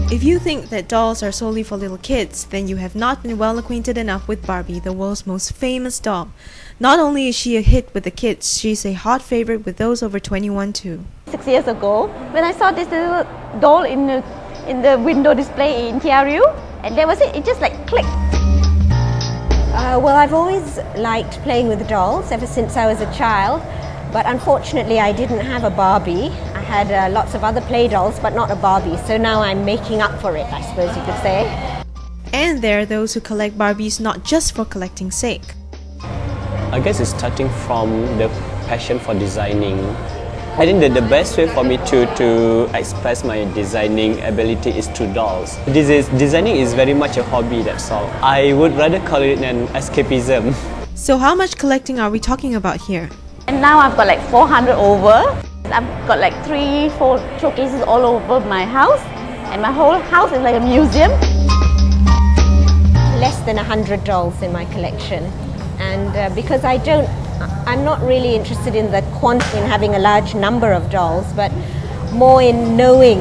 If you think that dolls are solely for little kids, then you have not been well acquainted enough with Barbie, the world's most famous doll. Not only is she a hit with the kids, she's a hot favorite with those over 21 too. 6 years ago, when I saw this little doll in the window display in TRU, and there was it just like clicked. Well, I've always liked playing with dolls ever since I was a child, but unfortunately I didn't have a Barbie. I had lots of other play dolls, but not a Barbie, so now I'm making up for it, I suppose you could say. And there are those who collect Barbies not just for collecting's sake. I guess it's starting from the passion for designing. I think that the best way for me to express my designing ability is through dolls. Designing is very much a hobby, that's all. I would rather call it an escapism. So how much collecting are we talking about here? And now I've got like 400 over. I've got like 3-4 showcases all over my house, and my whole house is like a museum. Less than 100 dolls in my collection, and because I'm not really interested in the quantity, in having a large number of dolls, but more in knowing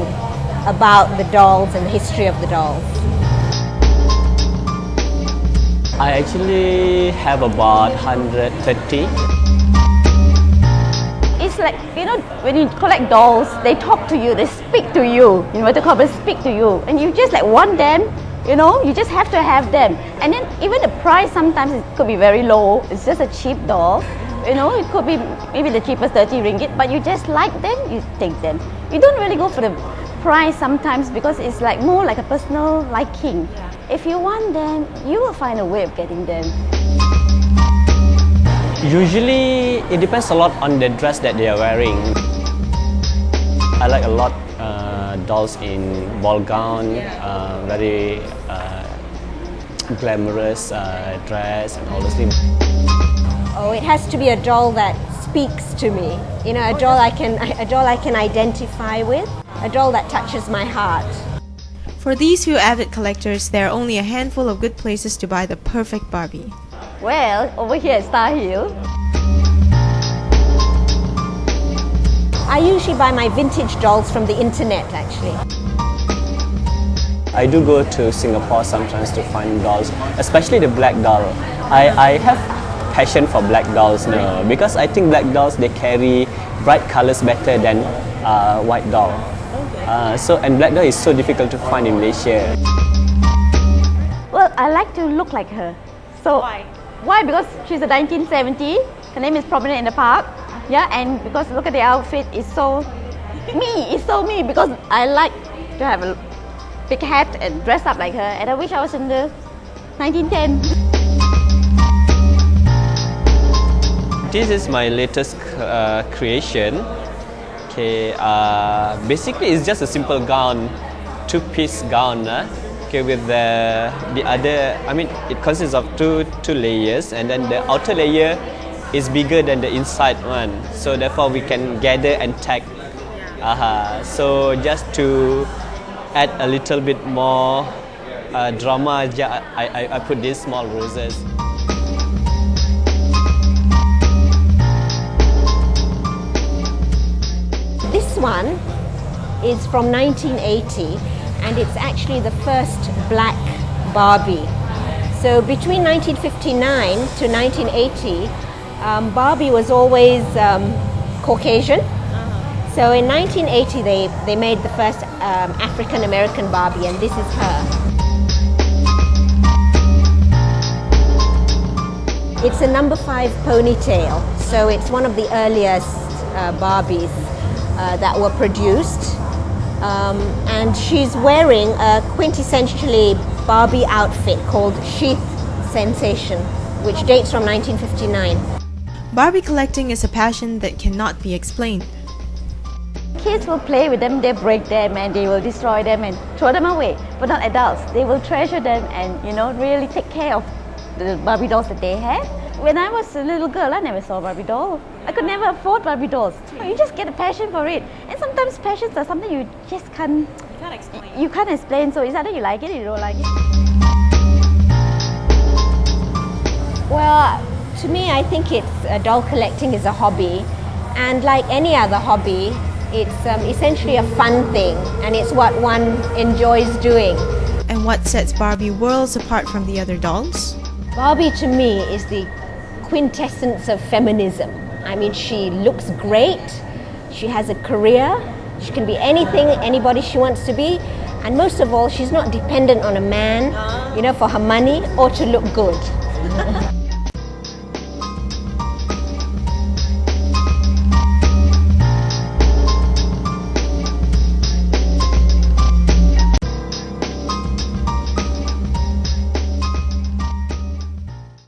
about the dolls and the history of the dolls. I actually have about 130. It's like, you know, when you collect dolls, they talk to you, they speak to you. You know what they call it, speak to you. And you just like want them, you know, you just have to have them. And then even the price sometimes it could be very low. It's just a cheap doll. You know, it could be maybe the cheapest 30 ringgit, but you just like them, you take them. You don't really go for the price sometimes because it's like more like a personal liking. If you want them, you will find a way of getting them. Usually, it depends a lot on the dress that they are wearing. I like a lot dolls in ball gown, very glamorous dress and all those things. Oh, it has to be a doll that speaks to me. You know, a doll I can identify with, a doll that touches my heart. For these few avid collectors, there are only a handful of good places to buy the perfect Barbie. Well, over here at Star Hill. I usually buy my vintage dolls from the internet, actually. I do go to Singapore sometimes to find dolls, especially the black doll. I have passion for black dolls now because I think black dolls, they carry bright colors better than white doll. And black doll is so difficult to find in Malaysia. Well, I like to look like her. So why? Because she's a 1970. Her name is prominent in the park. Yeah, and because look at the outfit, it's so me. It's so me because I like to have a big hat and dress up like her. And I wish I was in the 1910. This is my latest creation. Okay, basically it's just a simple gown, two-piece gown. Okay, with the other, I mean, it consists of two layers, and then the outer layer is bigger than the inside one. So therefore, we can gather and tag. So just to add a little bit more drama, I put these small roses. This one is from 1980, and it's actually the first black Barbie. So between 1959 to 1980, Barbie was always Caucasian. So in 1980, they made the first African-American Barbie, and this is her. It's a number 5 ponytail, so it's one of the earliest Barbies that were produced. And she's wearing a quintessentially Barbie outfit called Sheath Sensation, which dates from 1959. Barbie collecting is a passion that cannot be explained. kids will play with them, they break them and they will destroy them and throw them away. But not adults. They will treasure them and, you know, really take care of the Barbie dolls that they have. When I was a little girl, I never saw Barbie doll. I could never afford Barbie dolls. You just get a passion for it. And sometimes passions are something you just can't... You can't explain. You can't explain, so it's either you like it or you don't like it. Well, to me, I think doll collecting is a hobby, and like any other hobby, it's essentially a fun thing, and it's what one enjoys doing. And what sets Barbie worlds apart from the other dolls? Barbie to me is the quintessence of feminism. I mean, she looks great, she has a career, she can be anything, anybody she wants to be, and most of all, she's not dependent on a man, you know, for her money or to look good.